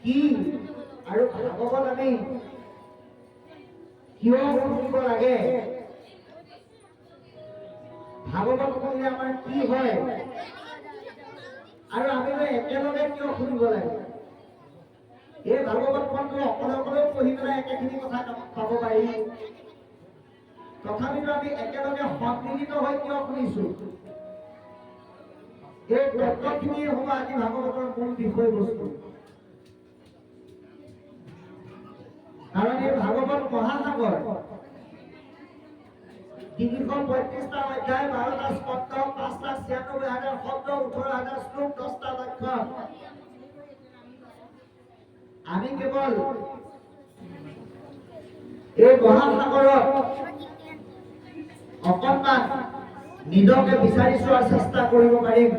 কি আৰু ভাগৱত আমি কিয় শুনিব লাগে, ভাগৱত শুনিলে আমাৰ কি হয় আৰু আমি একেলগে কিয় শুনিব লাগে। এই ভাগৱতখনটো অকলে পঢ়ি পেলাই একেখিনি কথা পাব পাৰি, তথাপিতো আমি একেলগে সন্মিলিত হৈ কিয় শুনিছো, এই তত্ত্বখিনিয়ে হ'ব আজি ভাগৱতৰ মূল বিষয়বস্তু। কাৰণ এই ভাগৱত মহাসাগৰ ৩৩৫টা অধ্যায়, ১২টা স্কন্ধ, ৫,৯৬,০০০ শব্দ, ১৮,০০০ শ্লোক, ১০টা লক্ষণ। আমি কেৱল এই মহাসাগৰত অকণমান নিজকে বিচাৰি চোৱাৰ চেষ্টা কৰিব পাৰিম,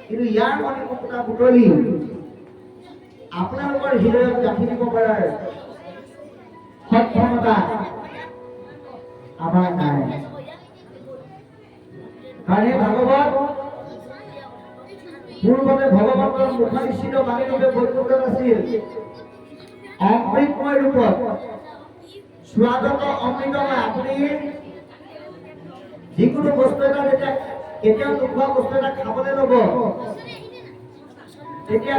কিন্তু ইয়াৰ মণিমুকুতা বুটলি আপোনালোকৰ হৃদয়ত গাঁঠি দিব পৰাৰ সক্ষমতা আমাৰ নাই। কাৰণ এই ভাগৱত পূৰ্বতে ভগৱন্তৰ মুখানিশ্চিত বাণীৰূপে বৈকুণ্ঠত আছিল, অমৃতময় ৰূপত, স্বাদত অমৃতময়। আপুনি যিকোনো বস্তু এটা যেতিয়া কেতিয়াও নোখোৱা বস্তু এটা খাবলৈ ল'ব, তেতিয়া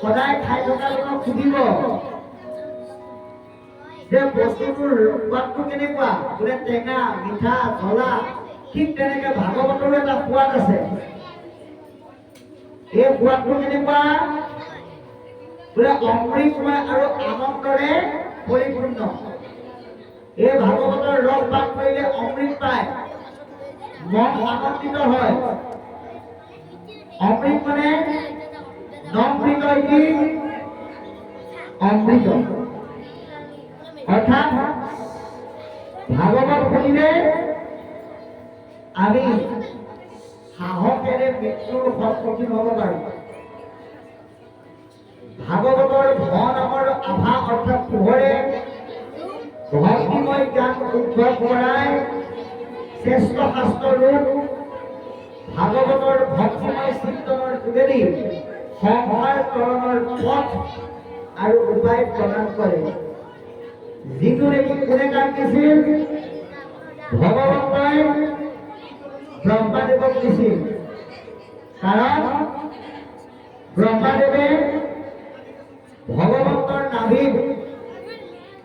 সদায় খাই থকা লোকক সুধিব যে বস্তুটোৰ সোৱাদটো কেনেকুৱা, বোলে টেঙা, মিঠা, জ্বলা। ঠিক তেনেকে ভাগৱতৰো এটা সোৱাদ আছে। এই সোৱাদটো কেনেকুৱা, বোলে অমৃতময় আৰু আনন্দৰে পৰিপূৰ্ণ। এই ভাগৱতৰ ৰস পান কৰিলে অমৃত পায়, মন আনন্দিত হয়। অমৃত মানে নমৃত অমৃত, অৰ্থাৎ ভাগৱত শুনিলে আমি সাহসেৰে মৃত্যুৰ সন্মুখীন হ'ব পাৰোঁ। ভাগৱতৰ ভ নামৰ আভা অৰ্থাৎ পোহৰে ভক্তিময় জ্ঞান উদ্ভৱ কৰাই শ্ৰেষ্ঠ শাস্ত্ৰ ৰূপ ভাগৱতৰ ভক্তিময় চিন্তনৰ যোগেদি সংসাৰ তৰণৰ পথ আৰু উপায় প্ৰদান কৰে, যিটো নেকি কোনে কান্দিছিল, ভগৱন্তই ব্ৰহ্মাদেৱক দিছিল। কাৰণ ব্ৰহ্মাদেৱে ভগৱন্তৰ নাভিত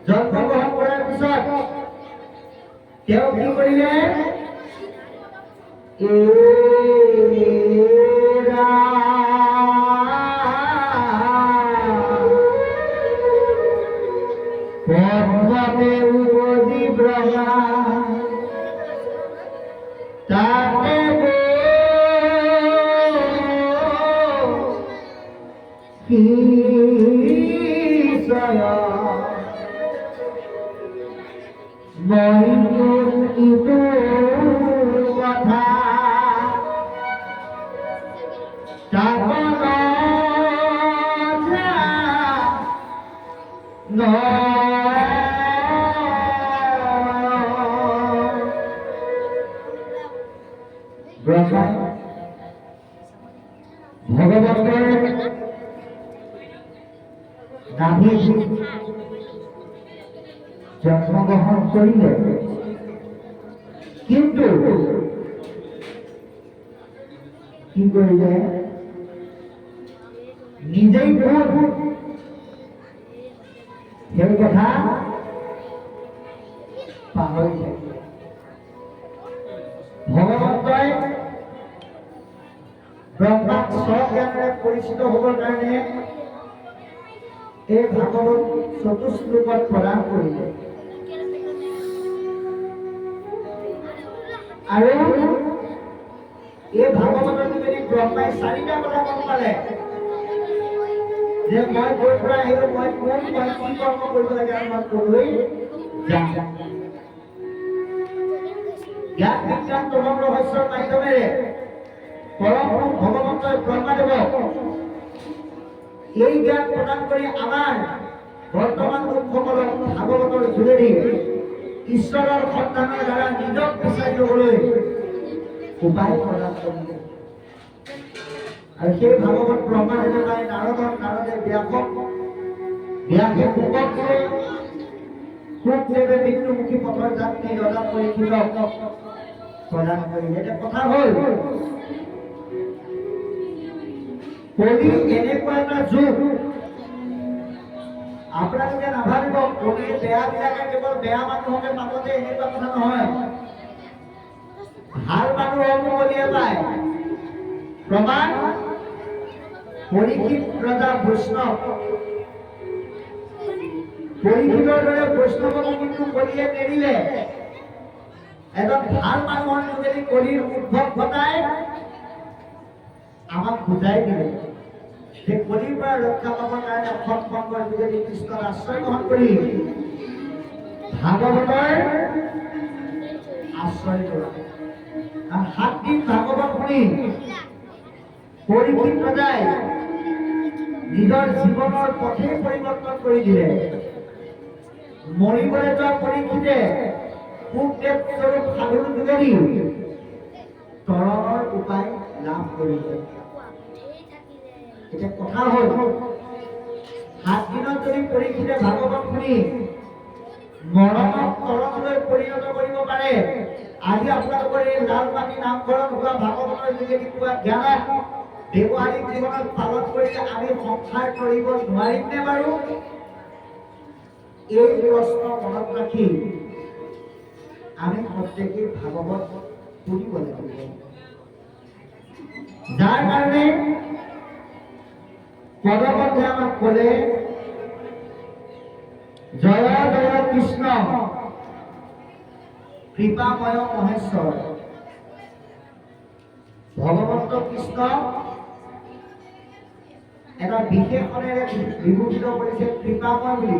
জন্মগ্ৰহণ কৰাৰ পিছত তেওঁ কি কৰিলে, ভগৱন্তৰ নাভিত জন্মগ্ৰহণ কৰিলে, কিন্তু কি কৰিলে, নিজেই সেই কথা পাহৰি থাকিলে। ভগৱন্তই ব্ৰহ্মাক স্বজ্ঞানেৰে পৰিচিত হ'বৰ কাৰণে এই ভাগৱত চতুশ্লোকত প্ৰদান কৰিলে। আৰু এই ভাগৱতৰ যোগেদি ব্ৰহ্মাই 4টা কথা গম পালে যে মই ক'ৰ পৰা আহিলো, মই কোন, মই কি কৰ্ম কৰিব লাগে আৰু মই ক'লৈ যাম। জ্ঞান বিজ্ঞান তৰম ৰহস্যৰ মাধ্যমেৰে পৰম ভগৱন্তই ব্ৰহ্মাদেৱক এই জ্ঞান প্ৰদান কৰি আমাৰ বৰ্তমান লোকসকলক ভাগৱতৰ যোগেদি ঈশ্বৰৰ সন্ধানৰ দ্বাৰা নিজক বিচাৰি ল'বলৈ উপায় প্ৰদান কৰিলে। আৰু সেই ভাগৱত ব্ৰহ্মাদেৱে পাই নাৰদে ব্যাসক ব্যাসে শুকক কৰে শুকদেৱে মৃত্যুমুখী পথৰ যাত্ৰী ৰজা পৰীক্ষিতক প্ৰদান কৰিলে। এটা কথা হ'ল কলি এনেকুৱা এটা যুগ, আপোনালোকে নাভাবিব কলিয়ে বেয়াবিলাকে কেৱল বেয়া মানুহকে পাবতে, এনেকুৱা কথা নহয়। ভাল মানুহকো কলিয়ে পায়। প্ৰমাণ পৰীক্ষিত ৰজা বৈষ্ণৱ, পৰীক্ষিতৰ দৰে বৈষ্ণৱকো কিন্তু কলিয়ে নেৰিলে। এজন ভাল মানুহৰ যোগেদি কলিৰ উদ্ভৱ ঘটাই আমাক বুজাই দিলে যে কলিৰ পৰা ৰক্ষা পাবৰ কাৰণে সৎসংগৰ যোগেদি কৃষ্ণৰ আশ্ৰয় গ্ৰহণ কৰি ভাগৱতৰ আশ্ৰয় লোৱা। 7 দিন ভাগৱত শুনি পৰীক্ষিত ৰজাই নিজৰ জীৱনৰ পথে পৰিৱৰ্তন কৰি দিলে। মৰিবলৈ যোৱা পৰীক্ষিতে শুকদেৱ স্বৰূপ সাধুৰ যোগেদি তৰণৰ উপায় লাভ কৰিলে। এতিয়া কথা হ'ল 7 দিনত যদি পৰীক্ষিতে ভাগৱত শুনি মৰণক তৰণলৈ পৰিণত কৰিব পাৰে, আজি আপোনালোকৰ এই লালপানী নামঘৰত হোৱা ভাগৱতৰ যোগেদি পোৱা জ্ঞানক ব্যৱহাৰিক জীৱনত পালন কৰিলে আমি সংসাৰ কৰিব নোৱাৰিমনে বাৰু? এই প্ৰশ্ন মনত ৰাখি আমি প্ৰত্যেকে ভাগৱত পঢ়িব লাগিব। যাৰ কাৰণে পদপথে আমাক ক'লে জয় জয় কৃষ্ণ কৃপাময় মহেশ্বৰ। ভগৱন্ত কৃষ্ণ এটা বিশেষণেৰে বিভূষিত কৰিছে কৃপাময় বুলি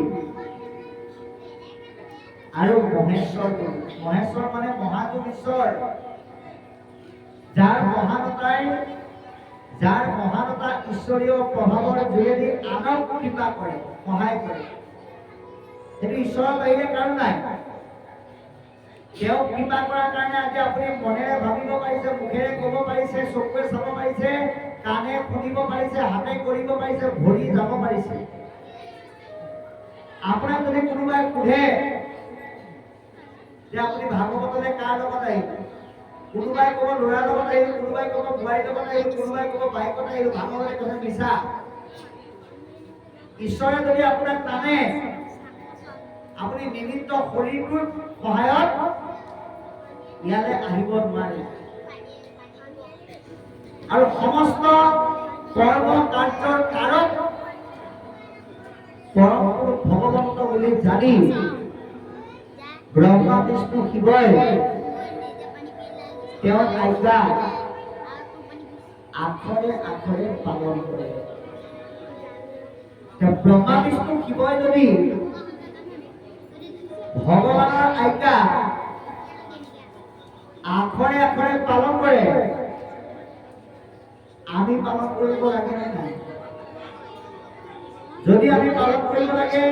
আৰু মহেশ্বৰ বুলি। মহেশ্বৰ মানে মহাযোগ ঈশ্বৰ, যাৰ মহানতা ঈশ্বৰীয় প্ৰভাৱৰ যোগেদি আনক কৃপা কৰে, সহায় কৰে। সেইটো ঈশ্বৰৰ বাহিৰে কাৰো নাই। তেওঁক কৃপা কৰাৰ কাৰণে আজি আপুনি মনেৰে ভাবিব পাৰিছে, মুখেৰে ক'ব পাৰিছে, চকুৰে চাব পাৰিছে, কাণে শুনিব পাৰিছে, হাতে কৰিব পাৰিছে, ভৰি যাব পাৰিছে। আপোনাক যদি কোনোবাই সোধে যে আপুনি ভাগৱতলৈ কাৰ লগত আহিব, কোনোবাই ক'ব ল'ৰাৰ লগত আহিব, কোনোবাই ক'ব বোৱাৰীৰ লগত আহিব, কোনোবাই ক'ব বাইকত আহিব, ভাগৱতে কথা মিছা। ঈশ্বৰে যদি আপোনাক টানে, আপুনি নিমিত্ত শৰীৰটোৰ সহায়ত ইয়ালৈ আহিব নোৱাৰে। আৰু সমস্ত কৰ্ম কাৰ্যৰ কাৰক পৰম পুৰুষ ভগৱন্ত বুলি জানি ব্ৰহ্মা বিষ্ণু শিৱই তেওঁৰ আজ্ঞা আখৰে আখৰে পালন কৰে। ব্ৰহ্মা বিষ্ণু শিৱই যদি ভগৱানৰ আজ্ঞা আখৰে আখৰে পালন কৰে, আমি পালন কৰিব লাগে নে নাই? যদি আমি পালন কৰিব লাগে,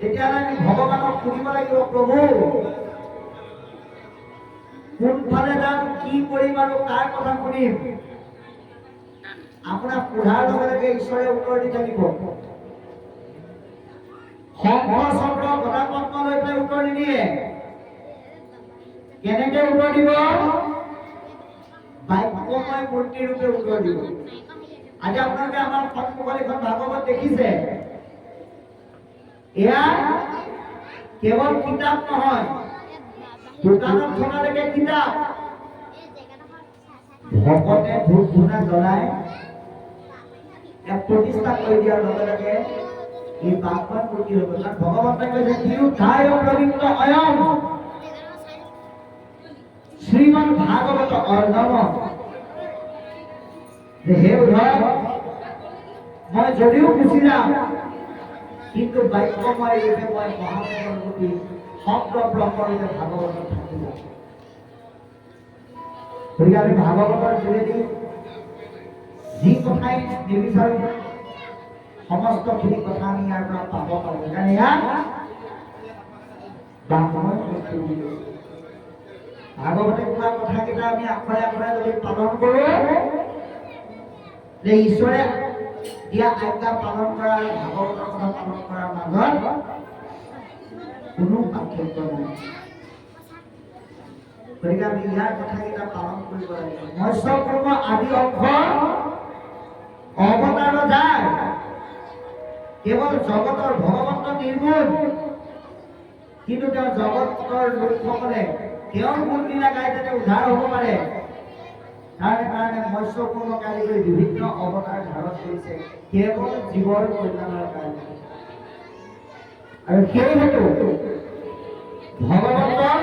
তেতিয়াহ'লে আমি ভগৱানক সুধিব লাগিব, প্ৰভু কোনফালে যাম, কি কৰিম আৰু কাৰ কথা শুনিম? আপোনাক সোধাৰ লগে লগে ঈশ্বৰে উত্তৰ দি থাকিব। শংখ চক্ৰ গদা পদ্ম লৈ পেলাই উত্তৰ নিদিয়ে। কেনেকে উত্তৰ দিব? বাক্যময় মূৰ্তি ৰূপে উত্তৰ দিব। আজি আপোনালোকে আমাৰ সন্মুখত এখন ভাগৱত দেখিছে। এয়া কেৱল কিতাপ নহয়, দোকানত থকালৈকে কিতাপ। ভকতে ধূপ ধূনা জ্বলাই প্ৰতিষ্ঠা কৰি দিয়াৰ লগে লগে এই বাক্যময় মূৰ্তি হৈ গ'ল। ভগৱন্তই কৈছে তিৰুধায় প্ৰবৃত্ত অয়ম শ্ৰীমন ভাগৱত অৰ্ণৱ। হে উদ্ধৱ, মই যদিও গুচি যাম, কিন্তু বাক্যময় ৰূপে মই মহাপুৰুষৰ প্ৰতি শব্দ ব্ৰহ্মৰূপে ভাগৱতত থাকিব। গতিকে আমি ভাগৱতৰ যোগেদি যি কথাই নিবিচাৰো সমস্তখিনি কথা আমি ইয়াৰ পৰা পাব পাৰোঁ। সেইকাৰণে ইয়াক ভাগৱতে কোৱা কথাকেইটা আমি আখৰে আখৰে যদি পালন কৰোঁ, যে ঈশ্বৰে দিয়া আজ্ঞা পালন কৰা আৰু ভাগৱতৰ কথা পালন কৰাৰ মাজত কোনো পাৰ্থক্য নাই। গতিকে আমি ইয়াৰ কথাকেইটা পালন কৰিব লাগিব। মৎস্য কৰ্ম আদি অংশ অৱতাৰ যায়, কেৱল জগতৰ ভগৱন্ত নিৰ্গুণ, কিন্তু তেওঁ জগতৰ লোকসকলে তেওঁৰ গুণলীলা গাই যাতে উদ্ধাৰ হ'ব পাৰে, তাৰ কাৰণে মৎস্য কৰ্মক আদি কৰি বিভিন্ন অৱতাৰ ধাৰণ কৰিছে, কেৱল জীৱৰ কল্যাণৰ কাৰণে। আৰু সেই হেতু ভগৱন্তৰ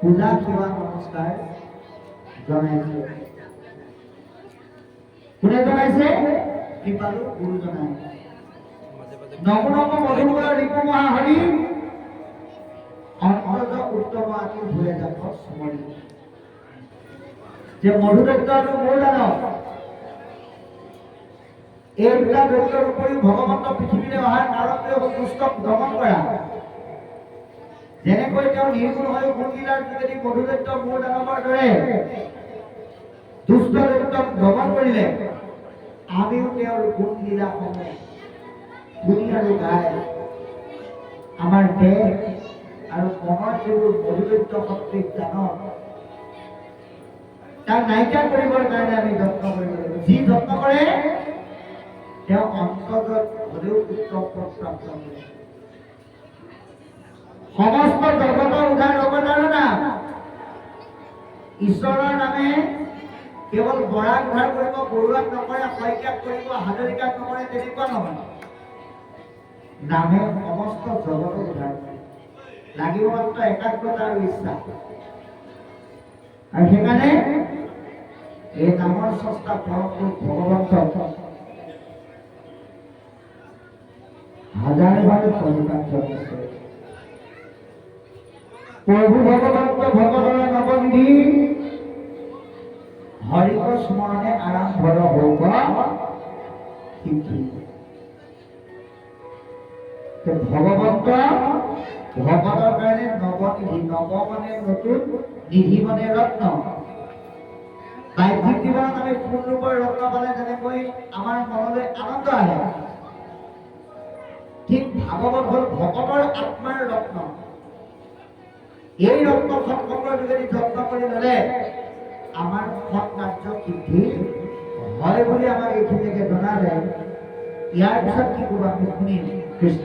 পূজা সেৱা নমস্কাৰ জনাইছে। কোনে জনাইছে? কৃপালু গুৰুজনাই। নৱ নৱ মধুমূল ৰিপু মহাহৰি অন্তৰ্জ উত্তম আদি ভূয়ে যাব স্মৰি। যে মধুদত্ত আৰু মূল দানৱ এই দুটা দৈত্যৰ উপৰিও ভগৱন্ত পৃথিৱীলৈ অহাৰ কাৰণটোৱে হ'ল দুষ্টক দমন কৰা। যেনেকৈ তেওঁ নিৰ্গুণ হৈ গুণলীলাৰ যোগেদি মধুদত্ত মূল দানৱৰ দৰে দুষ্ট দৈত্যক দমন কৰিলে, আমিও তেওঁৰ গুণলীলাসমূহ শুনি আৰু গাই আমাৰ দেহ আৰু মনৰ যিবোৰ মধুদত্ত শক্তিক দানৱ তাক নাইকিয়া কৰিবৰ কাৰণে আমি যত্ন কৰিব লাগিব। যি যত্ন কৰে তেওঁ অন্তৰ্গত হ'লেও উত্তম পথ প্ৰাপ্ত কৰে। সমস্ত জগতৰ উদ্ধাৰ অৱতাৰৰ নাম ঈশ্বৰৰ নামে কেৱল বৰাক উদ্ধাৰ কৰিব, বৰুৱাক নকৰে, শইকীয়াক কৰিব, হাজৰিকাক নকৰে, তেনেকুৱা নহয়। নামে সমস্ত জগতৰ উদ্ধাৰ কৰে। লাগিব মাত্ৰ একাগ্ৰতা আৰু ইচ্ছা। আৰু সেইকাৰণে এই নামৰ স্ৰষ্টা পৰমপুৰুষ ভগৱন্ত হাজাৰবাৰ কলিকাত জন্মিছে। প্ৰভু ভগৱন্ত ভগৱতৰ নৱনিধি হৰিক স্মৰণে আৰম্ভ হৌক সিদ্ধি। ভগৱন্ত ভগৱতৰ কাৰণে নৱনিধি, নৱ মানে নতুন, নিধি মানে ৰত্ন। বাহ্যিক জীৱনত আমি কোন ৰূপৰ ৰত্ন পালে যেনেকৈ আমাৰ মনলৈ আনন্দ আহে, ঠিক ভাগৱত হ'ল ভকতৰ আত্মাৰ ৰত্ন। এই ৰত্ন সৎসংগৰ যোগেদি যত্ন কৰি ল'লে আমাৰ সৎ কাৰ্য সিদ্ধি হয় বুলি আমাক এইখিনিলৈকে জনালে। ইয়াৰ পিছত কি ক'ব আমি শুনিম। কৃষ্ণ